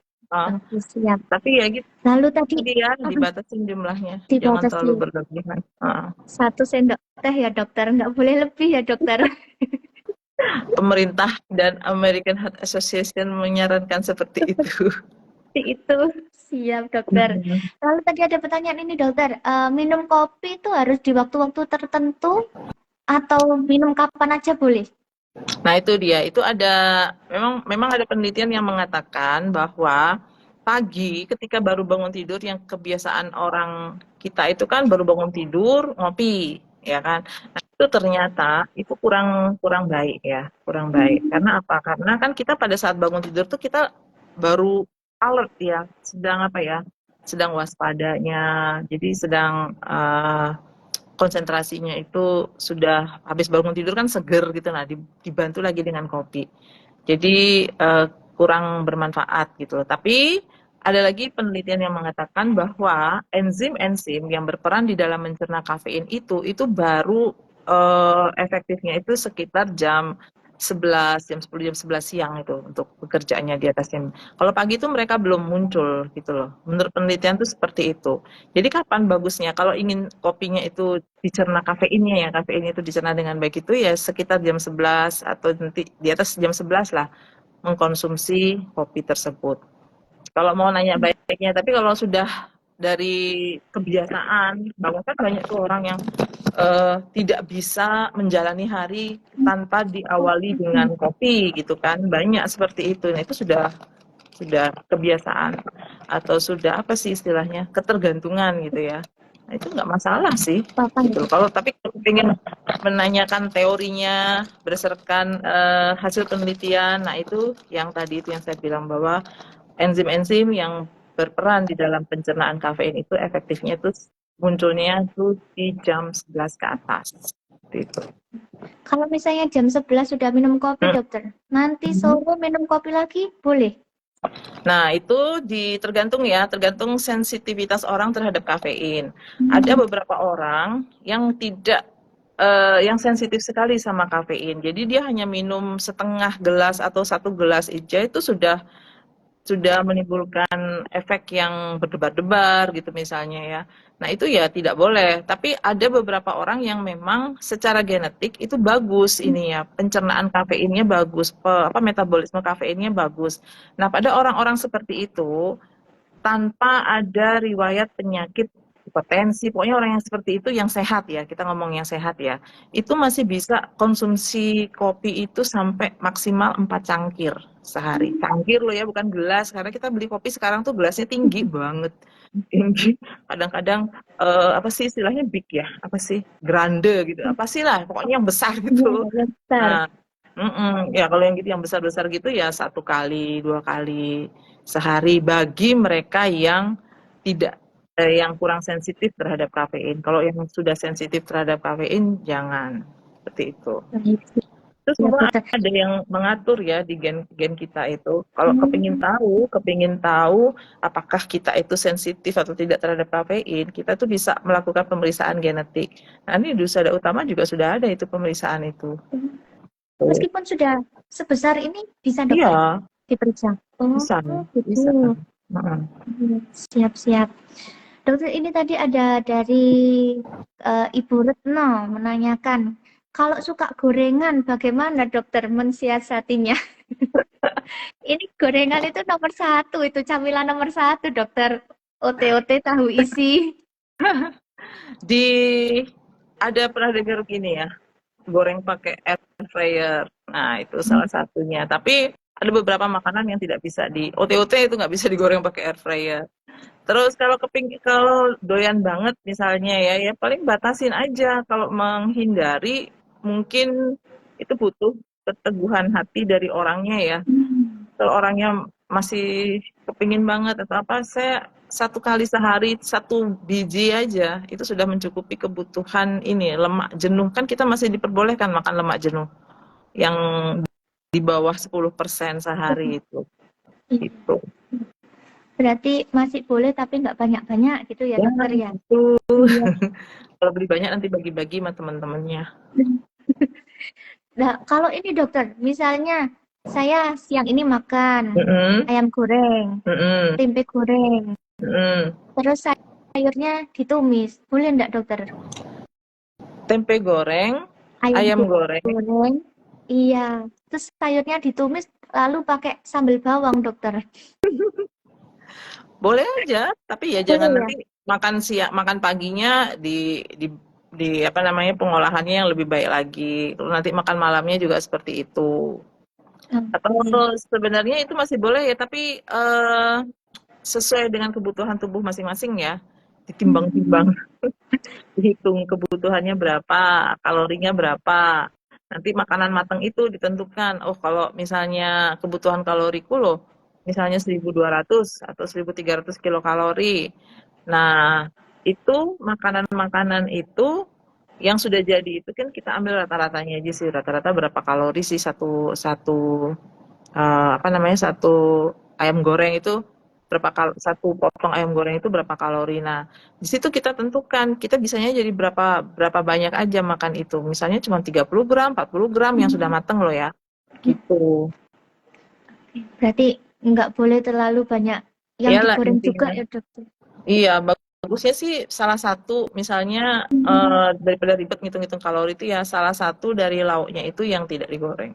Siap. Tapi ya gitu. Lalu tadi dia dibatasin jumlahnya, jangan dibatasi. terlalu berlebihan. 1 sendok teh ya dokter, nggak boleh lebih ya dokter. Pemerintah dan American Heart Association menyarankan seperti itu. Itu siap dokter. Lalu tadi ada pertanyaan ini dokter, minum kopi itu harus di waktu-waktu tertentu atau minum kapan aja boleh? Nah itu dia, itu memang ada penelitian yang mengatakan bahwa pagi ketika baru bangun tidur, yang kebiasaan orang kita itu kan baru bangun tidur ngopi, ya kan. Nah, itu ternyata itu kurang kurang baik ya, kurang baik. Karena apa? Karena kan kita pada saat bangun tidur tuh kita baru alert ya, sedang apa ya, sedang waspadanya, jadi sedang konsentrasinya itu sudah habis bangun tidur kan seger gitu, nah dibantu lagi dengan kopi. Jadi kurang bermanfaat gitu loh. Tapi ada lagi penelitian yang mengatakan bahwa enzim-enzim yang berperan di dalam mencerna kafein itu baru efektifnya itu sekitar jam 11, jam 10, jam 11 siang itu untuk pekerjaannya di atasnya. Kalau pagi itu mereka belum muncul gitu loh. Menurut penelitian itu seperti itu. Jadi kapan bagusnya? Kalau ingin kopinya itu dicerna kafeinnya ya, kafeinnya itu dicerna dengan baik itu ya sekitar jam 11 atau nanti di atas jam 11 lah mengkonsumsi kopi tersebut. Kalau mau nanya baiknya, tapi kalau sudah dari kebiasaan, bahkan kan banyak tuh orang yang tidak bisa menjalani hari tanpa diawali dengan kopi gitu kan, banyak seperti itu. Nah itu sudah kebiasaan atau sudah apa sih istilahnya ketergantungan gitu ya. Nah itu nggak masalah sih. Gitu. Kalau tapi ingin menanyakan teorinya berdasarkan hasil penelitian, nah itu yang tadi itu yang saya bilang bahwa enzim-enzim yang berperan di dalam pencernaan kafein itu efektifnya itu munculnya itu di jam 11 ke atas. Gitu. Kalau misalnya jam 11 sudah minum kopi, dokter, nanti sore minum kopi lagi boleh? Nah, itu tergantung ya, tergantung sensitivitas orang terhadap kafein. Ada beberapa orang yang tidak yang sensitif sekali sama kafein. Jadi dia hanya minum setengah gelas atau 1 gelas aja itu sudah menimbulkan efek yang berdebar-debar gitu misalnya ya. Nah itu ya tidak boleh. Tapi ada beberapa orang yang memang secara genetik itu bagus ini ya, pencernaan kafeinnya bagus, metabolisme kafeinnya bagus. Nah pada orang-orang seperti itu tanpa ada riwayat penyakit hipertensi, pokoknya orang yang seperti itu yang sehat ya, kita ngomong yang sehat ya, itu masih bisa konsumsi kopi itu sampai maksimal 4 cangkir sehari. Cangkir loh ya, bukan gelas, karena kita beli kopi sekarang tuh gelasnya tinggi banget. Tinggi, kadang-kadang apa sih istilahnya big ya, apa sih grande gitu, apa sih lah, pokoknya yang besar gitu. Nah, ya kalau yang gitu yang besar-besar gitu ya 1 kali, 2 kali sehari bagi mereka yang tidak yang kurang sensitif terhadap kafein. Kalau yang sudah sensitif terhadap kafein jangan seperti itu. Terus semua ada yang mengatur ya di gen kita itu. Kalau kepingin tahu apakah kita itu sensitif atau tidak terhadap kafein, kita tuh bisa melakukan pemeriksaan genetik. Nah, ini di Husada Utama juga sudah ada itu pemeriksaan itu. Meskipun sudah sebesar ini bisa dokter Iya, diperiksa. bisa, gitu. bisa. Siap-siap. Dokter, ini tadi ada dari Ibu Retno menanyakan, kalau suka gorengan bagaimana dokter mensiasatinya? Ini gorengan itu nomor 1, itu camilan nomor 1 dokter. OT-OT tahu isi. Ada pernah dengar gini ya, goreng pakai air fryer. Nah, itu salah satunya. Tapi ada beberapa makanan yang tidak bisa OT-OT itu nggak bisa digoreng pakai air fryer. Terus kalau doyan banget misalnya ya paling batasin aja. Kalau menghindari mungkin itu butuh keteguhan hati dari orangnya ya. Kalau orangnya masih kepingin banget atau apa, saya 1 kali sehari 1 biji aja itu sudah mencukupi kebutuhan ini lemak jenuh. Kan kita masih diperbolehkan makan lemak jenuh yang di bawah 10% sehari itu. Gitu. Berarti masih boleh tapi nggak banyak-banyak gitu ya dokter ya? Itu. Kalau beli banyak nanti bagi-bagi sama teman-temannya. Nah, kalau ini dokter, misalnya saya siang ini makan ayam goreng, tempe goreng, terus sayurnya ditumis, boleh enggak dokter? Tempe goreng, ayam goreng. Iya, terus sayurnya ditumis lalu pakai sambal bawang dokter. Boleh aja, tapi ya jangan nanti makan paginya di apa namanya pengolahannya yang lebih baik lagi. Lalu nanti makan malamnya juga seperti itu. Atau sebenarnya itu masih boleh ya, tapi sesuai dengan kebutuhan tubuh masing-masing ya, ditimbang-timbang. Dihitung kebutuhannya berapa, kalorinya berapa. Nanti makanan matang itu ditentukan. Oh, kalau misalnya kebutuhan kaloriku loh, misalnya 1.200 atau 1.300 kilokalori. Nah, itu makanan-makanan itu yang sudah jadi itu kan kita ambil rata-ratanya aja sih. Rata-rata berapa kalori sih satu satu apa namanya satu ayam goreng itu satu potong ayam goreng itu berapa kalori. Nah, di situ kita tentukan kita bisanya jadi berapa berapa banyak aja makan itu. Misalnya cuma 30 gram, 40 gram yang sudah mateng loh ya. Gitu. Berarti nggak boleh terlalu banyak yang Iyalah digoreng juga intinya. ya dokter. Iya, bagusnya sih salah satu misalnya daripada ribet ngitung-ngitung kalori itu ya salah satu dari lauknya itu yang tidak digoreng.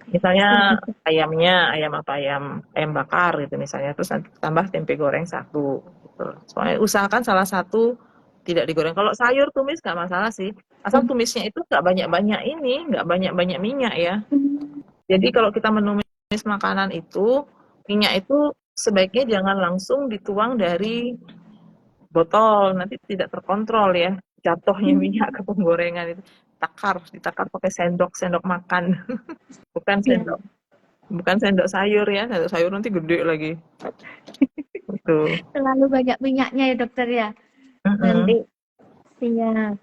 Misalnya Siap. ayamnya, ayam apa ayam bakar gitu misalnya, terus nanti tambah tempe goreng satu gitu. Soalnya usahakan salah satu tidak digoreng. Kalau sayur tumis nggak masalah sih, asal tumisnya itu nggak banyak-banyak ini, nggak banyak-banyak minyak ya. Jadi kalau kita menumis makanan itu, minyak itu sebaiknya jangan langsung dituang dari botol, nanti tidak terkontrol ya. Jatuhnya minyak ke penggorengan itu ditakar pakai sendok makan, bukan Ya, sendok. Bukan sendok sayur ya, sendok sayur nanti gede lagi. Betul. terlalu banyak minyaknya ya dokter ya. Nanti Mm-mm. siap.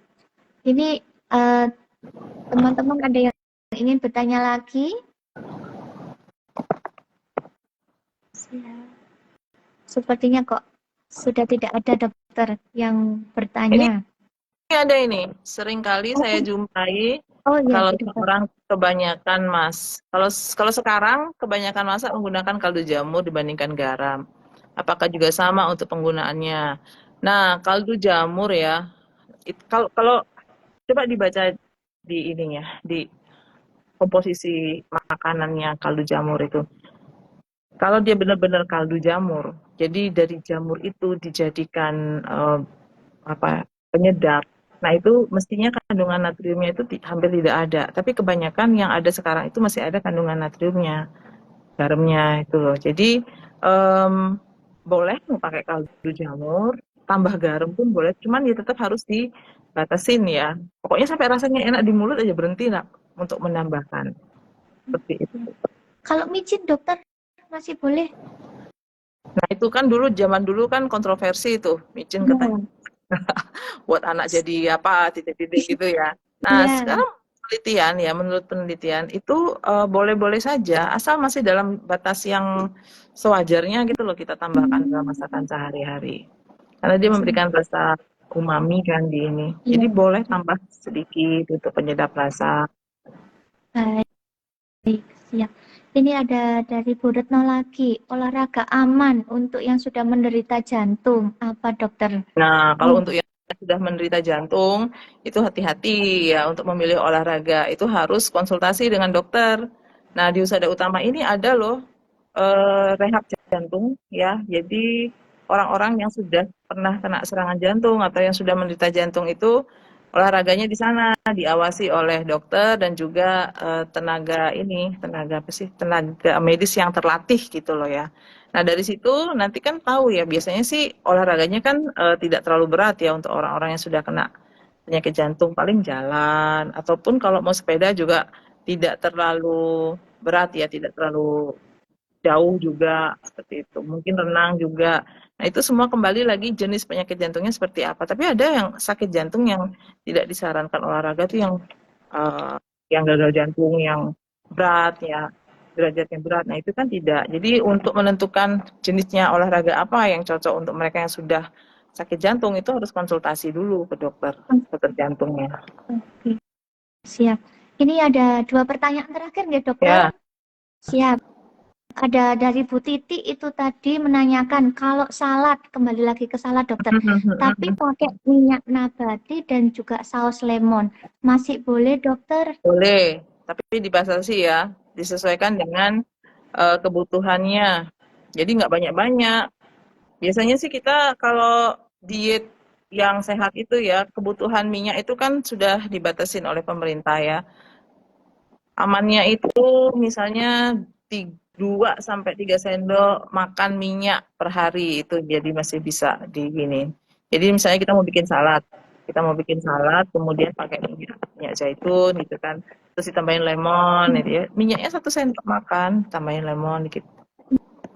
Ini eh, teman-teman ada yang ingin bertanya lagi? Siap. Sepertinya kok sudah tidak ada dokter yang Ini bertanya. ada ini, seringkali Oh, saya jumpai oh ya kalau dokter. orang kebanyakan kalau kalau sekarang kebanyakan masak menggunakan kaldu jamur dibandingkan garam. Apakah juga sama untuk penggunaannya? Nah, kaldu jamur ya, kalau kalau coba dibaca di ininya, di komposisi makanannya kaldu jamur itu. Kalau dia benar-benar kaldu jamur, jadi dari jamur itu dijadikan apa penyedap. Nah, itu mestinya kandungan natriumnya itu hampir tidak ada. Tapi kebanyakan yang ada sekarang itu masih ada kandungan natriumnya, garamnya itu loh. Jadi em, boleh mau pakai kaldu jamur, tambah garam pun boleh, cuman ya tetap harus dibatasin ya. Pokoknya sampai rasanya enak di mulut aja berhenti lah untuk menambahkan. Seperti itu. Kalau micin dokter masih boleh? Nah, itu kan dulu zaman dulu kan kontroversi itu, micin katanya Ya. buat anak jadi apa titik-titik gitu ya. Nah, Iya. sekarang penelitian ya menurut penelitian itu boleh-boleh saja asal masih dalam batas yang sewajarnya gitu loh kita tambahkan dalam masakan sehari-hari. Karena dia memberikan rasa umami kan di ini. Jadi Iya. boleh tambah sedikit untuk penyedap rasa. Baik, siap. Ini ada dari Bu Retno lagi. Olahraga aman untuk yang sudah menderita jantung. Apa dokter? Nah, kalau Oh, untuk yang sudah menderita jantung, itu hati-hati ya untuk memilih olahraga. Itu harus konsultasi dengan dokter. Nah, di Usada Utama ini ada loh rehab jantung ya. Jadi orang-orang yang sudah pernah kena serangan jantung atau yang sudah menderita jantung itu olahraganya di sana diawasi oleh dokter dan juga tenaga ini, tenaga apa sih? Tenaga medis yang terlatih gitu loh ya. Nah, dari situ nanti kan tahu ya, biasanya sih olahraganya kan tidak terlalu berat ya untuk orang-orang yang sudah kena penyakit jantung, paling jalan ataupun kalau mau sepeda juga tidak terlalu berat ya, tidak terlalu jauh juga seperti itu. Mungkin renang juga. Nah, itu semua kembali lagi jenis penyakit jantungnya seperti apa. Tapi ada yang sakit jantung yang tidak disarankan olahraga tuh eh, yang gagal jantung yang berat ya, derajatnya berat. Nah, itu kan tidak. Jadi untuk menentukan jenisnya olahraga apa yang cocok untuk mereka yang sudah sakit jantung itu harus konsultasi dulu ke dokter jantungnya. oke, siap. Ini ada dua pertanyaan terakhir ya dokter. Ya. Siap. Ada dari Bu Titi itu tadi menanyakan kalau salad, kembali lagi ke salad dokter, tapi pakai minyak nabati dan juga saus lemon. Masih boleh dokter? Boleh, tapi dibatasi ya, disesuaikan dengan kebutuhannya. Jadi nggak banyak-banyak. Biasanya sih kita kalau diet yang sehat itu ya, kebutuhan minyak itu kan sudah dibatasin oleh pemerintah ya. Amannya itu misalnya 2 sampai 3 sendok makan minyak per hari itu jadi masih bisa di gini. Jadi misalnya kita mau bikin salad, kemudian pakai minyak zaitun gitu kan, terus ditambahin lemon gitu ya. Minyaknya 1 sendok makan, tambahin lemon dikit.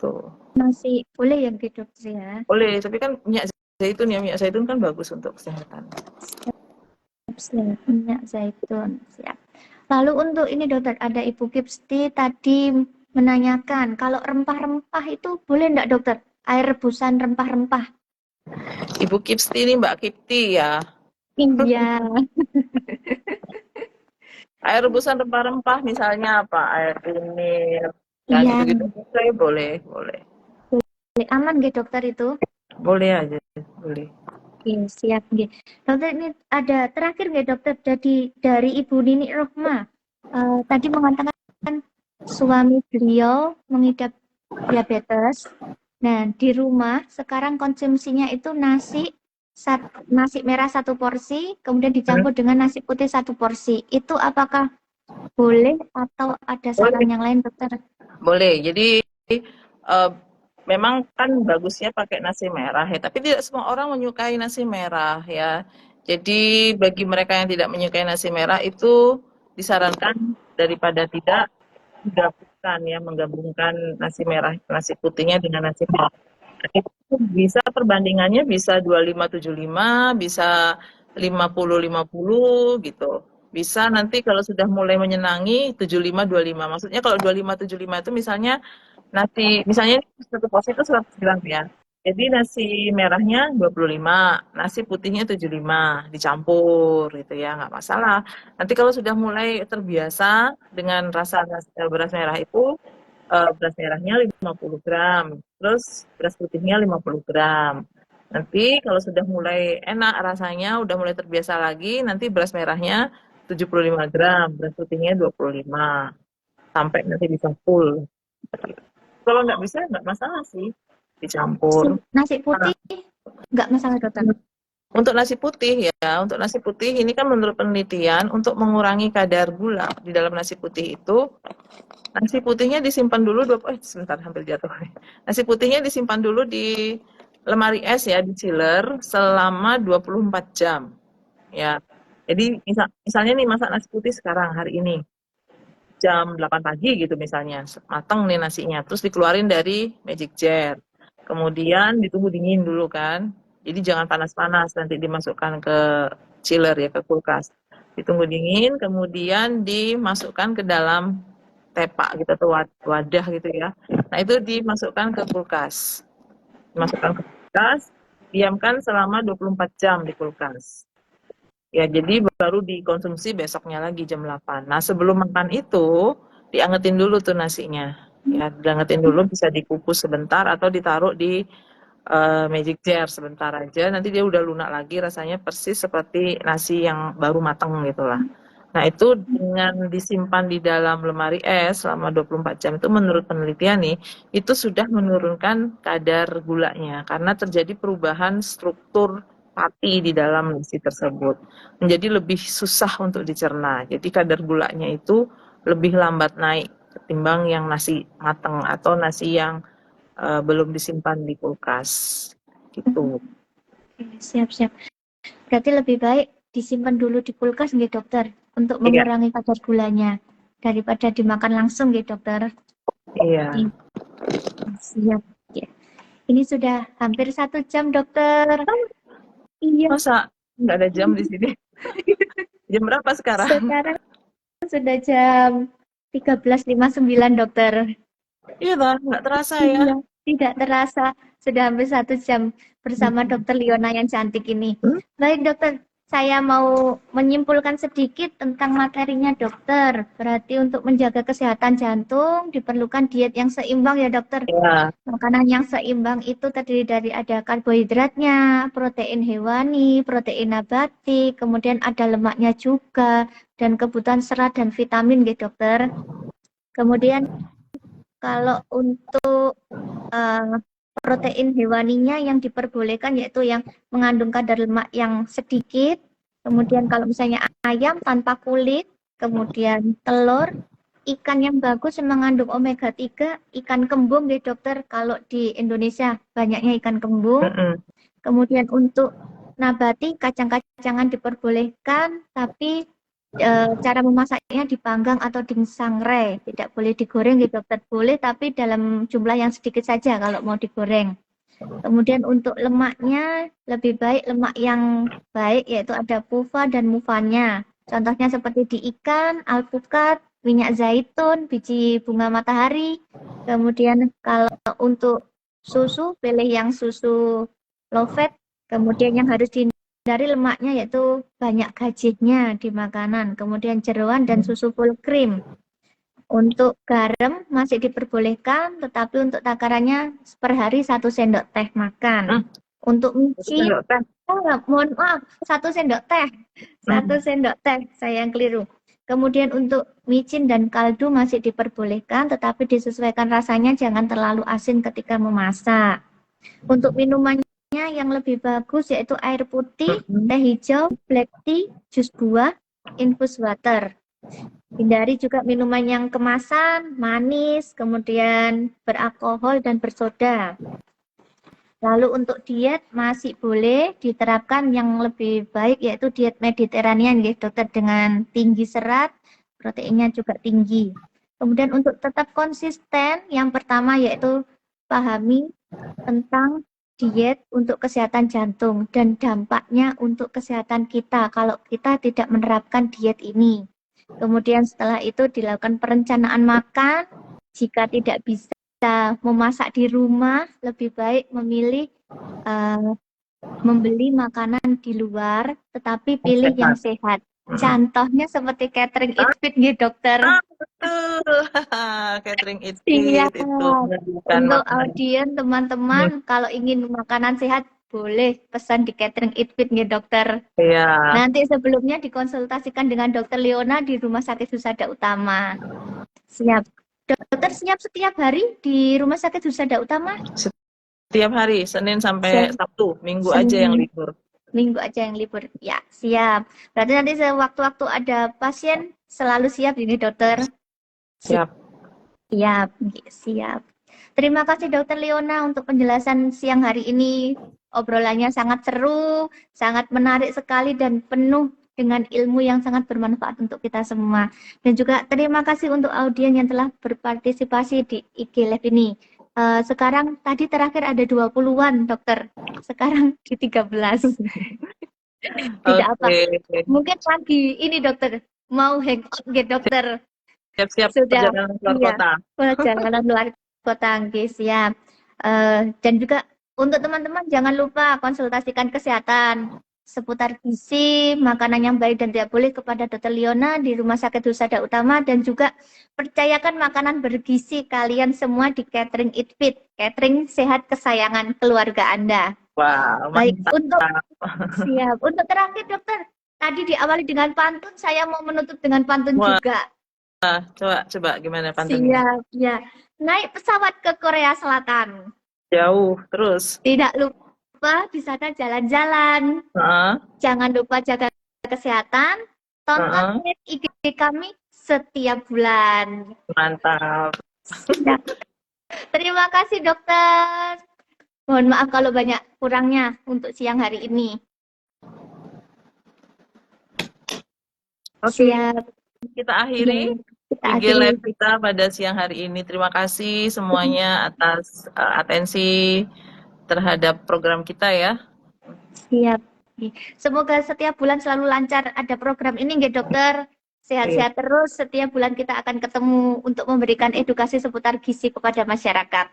Tuh. Masih boleh ya gitu dokter ya? Boleh, tapi kan minyak zaitun kan bagus untuk kesehatan. Siap, minyak zaitun. Siap. Lalu untuk ini dokter, ada Ibu Kipsti tadi menanyakan, kalau rempah-rempah itu boleh enggak dokter? Air rebusan rempah-rempah. Ibu Kipsti ini Mbak Kipti ya. Iya. Air rebusan rempah-rempah misalnya apa? Air kunir, yang Iya, gitu-gitu boleh, boleh. boleh. Aman nggih dokter itu? Boleh aja, boleh. Oke, siap nggih. Dokter ini ada terakhir nggih dokter dari Ibu Nini Rohma. Tadi mengatakan suami beliau mengidap diabetes. Nah, di rumah sekarang konsumsinya itu nasi merah 1 porsi, kemudian dicampur dengan nasi putih 1 porsi. Itu apakah boleh atau ada saran Boleh, yang lain, dokter? boleh. Jadi eh, memang kan bagusnya pakai nasi merah ya, tapi tidak semua orang menyukai nasi merah ya. Jadi bagi mereka yang tidak menyukai nasi merah itu disarankan daripada tidak menggabungkan nasi merah, nasi putihnya dengan nasi merah. Itu bisa perbandingannya bisa 25-75, bisa 50-50 gitu. Bisa nanti kalau sudah mulai menyenangi 75-25. Maksudnya kalau 25-75 itu misalnya satu porsi itu 100 gram ya. Jadi nasi merahnya 25, nasi putihnya 75, dicampur gitu ya, nggak masalah. Nanti kalau sudah mulai terbiasa dengan rasa beras merah itu, beras merahnya 50 gram, terus beras putihnya 50 gram. Nanti kalau sudah mulai enak rasanya, udah mulai terbiasa lagi, nanti beras merahnya 75 gram, beras putihnya 25, sampai nanti bisa full. Kalau nggak bisa, nggak masalah sih, dicampur. Nasi Nah, putih nggak masalah, dokter? untuk nasi putih ini kan menurut penelitian, untuk mengurangi kadar gula di dalam nasi putih itu, nasi putihnya disimpan dulu sebentar hampir jatuh. Nasi putihnya disimpan dulu di lemari es ya, di chiller selama 24 jam ya. Jadi misalnya nih masak nasi putih sekarang hari ini jam 8 pagi gitu misalnya, mateng nih nasinya, terus dikeluarin dari magic jar. Kemudian ditunggu dingin dulu kan. Jadi jangan panas-panas, nanti dimasukkan ke chiller ya, ke kulkas. Ditunggu dingin, kemudian dimasukkan ke dalam tepak gitu atau wadah gitu ya. Nah, itu dimasukkan ke kulkas. Dimasukkan ke kulkas, diamkan selama 24 jam di kulkas. Ya, jadi baru dikonsumsi besoknya lagi jam 8. Nah, sebelum makan itu diangetin dulu tuh nasinya. Ya, diangetin dulu, bisa dikukus sebentar atau ditaruh di magic jar sebentar aja. Nanti dia udah lunak lagi, rasanya persis seperti nasi yang baru mateng gitu lah. Nah, itu dengan disimpan di dalam lemari es selama 24 jam itu menurut penelitian nih, itu sudah menurunkan kadar gulanya karena terjadi perubahan struktur pati di dalam nasi tersebut. Menjadi lebih susah untuk dicerna. Jadi kadar gulanya itu lebih lambat naik ketimbang yang nasi mateng atau nasi yang belum disimpan di kulkas. Gitu. Siap-siap. Berarti lebih baik disimpan dulu di kulkas nggih dokter untuk Iya, mengurangi kadar gulanya daripada dimakan langsung nggih dokter. iya. Siap. Ya. Ini sudah hampir 1 jam dokter. Iya. Masa nggak ada jam di sini? Jam berapa sekarang? Sekarang sudah jam 13.59 dokter. Iya bang, nggak terasa ya. Iya. Tidak terasa sudah hampir 1 jam bersama dokter Liona yang cantik ini. Hmm? Baik dokter, saya mau menyimpulkan sedikit tentang materinya dokter. Berarti untuk menjaga kesehatan jantung diperlukan diet yang seimbang ya dokter. Ya, Makanan yang seimbang itu terdiri dari ada karbohidratnya, protein hewani, protein nabati, kemudian ada lemaknya juga, dan kebutuhan serat dan vitamin gitu dokter. Kemudian kalau untuk protein hewaninya yang diperbolehkan yaitu yang mengandung kadar lemak yang sedikit. Kemudian kalau misalnya ayam tanpa kulit, kemudian telur, ikan yang bagus yang mengandung omega 3, ikan kembung ya dokter. Kalau di Indonesia banyaknya ikan kembung. mm-mm. Kemudian untuk nabati, kacang-kacangan diperbolehkan, tapi cara memasaknya dipanggang atau disangrai, tidak boleh digoreng gitu dokter. Boleh tapi dalam jumlah yang sedikit saja kalau mau digoreng. Kemudian untuk lemaknya lebih baik lemak yang baik yaitu ada PUFA dan MUFA-nya. Contohnya seperti di ikan, alpukat, minyak zaitun, biji bunga matahari. Kemudian kalau untuk susu, pilih yang susu low fat. Kemudian yang harus dihindari lemaknya yaitu banyak gajihnya di makanan. Kemudian jeroan dan susu full cream. Untuk garam masih diperbolehkan, tetapi untuk takarannya per hari 1 sendok teh makan. Untuk micin, mohon maaf, 1 sendok teh. 1 sendok teh, saya yang keliru. Kemudian untuk micin dan kaldu masih diperbolehkan, tetapi disesuaikan rasanya, jangan terlalu asin ketika memasak. Untuk minumannya yang lebih bagus yaitu air putih, teh hijau, black tea, jus buah, infus water. Hindari juga minuman yang kemasan, manis, kemudian beralkohol dan bersoda. Lalu untuk diet masih boleh diterapkan yang lebih baik yaitu diet Mediterranean ya dokter, dengan tinggi serat, proteinnya juga tinggi. Kemudian untuk tetap konsisten, yang pertama yaitu pahami tentang diet untuk kesehatan jantung dan dampaknya untuk kesehatan kita kalau kita tidak menerapkan diet ini. Kemudian setelah itu dilakukan perencanaan makan. Jika tidak bisa memasak di rumah, lebih baik memilih membeli makanan di luar, tetapi pilih yang sehat. Contohnya seperti catering Eat Fit gitu dokter. Betul. Catering Eat Iya. Fit itu Untuk audiens teman-teman kalau ingin makanan sehat boleh pesan di catering Eat Fit nih dokter. Iya. Nanti sebelumnya dikonsultasikan dengan dokter Leona di Rumah Sakit Husada Utama. Siap. Dokter siap setiap hari di Rumah Sakit Husada Utama? Setiap hari, Senin sampai Sabtu, Minggu Senin aja yang libur. Minggu aja yang libur. Ya, siap. Berarti nanti sewaktu-waktu ada pasien selalu siap ini dokter. Siap. Siap, siap. Terima kasih Dokter Leona untuk penjelasan siang hari ini. Obrolannya sangat seru, sangat menarik sekali dan penuh dengan ilmu yang sangat bermanfaat untuk kita semua. Dan juga terima kasih untuk audiens yang telah berpartisipasi di IG Live ini. Sekarang tadi terakhir ada 20-an dokter, sekarang di 13. Tidak apa. Mungkin lagi ini dokter, mau hangout gitu dokter. Siap-siap Sudah, perjalanan keluar kota. Perjalanan luar kota, siap. Dan juga untuk teman-teman jangan lupa konsultasikan kesehatan seputar gizi, makanan yang baik dan tidak boleh kepada Dr. Leona di Rumah Sakit Husada Utama, dan juga percayakan makanan bergizi kalian semua di Catering Eat Fit, catering sehat kesayangan keluarga Anda. Wow, baik, siap. Untuk terakhir dokter, tadi diawali dengan pantun, saya mau menutup dengan pantun juga. Coba gimana pantunnya? Siap, ya. Naik pesawat ke Korea Selatan. Jauh, terus. Tidak lupa di sana jalan-jalan. Jangan lupa jaga kesehatan. Tonton IG kami setiap bulan. Mantap. Terima kasih dokter. Mohon maaf kalau banyak kurangnya untuk siang hari ini. Siap. Kita akhiri IG Live kita pada siang hari ini. Terima kasih semuanya atas atensi terhadap program kita ya. Siap. Semoga setiap bulan selalu lancar ada program ini ya dokter. Sehat-sehat terus. Setiap bulan kita akan ketemu untuk memberikan edukasi seputar gizi kepada masyarakat.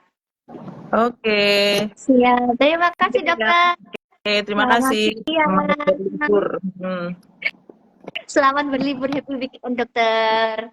Oke. Siap. Terima kasih dokter. Oke, terima kasih. Selamat berlibur. Selamat berlibur, happy weekend dokter.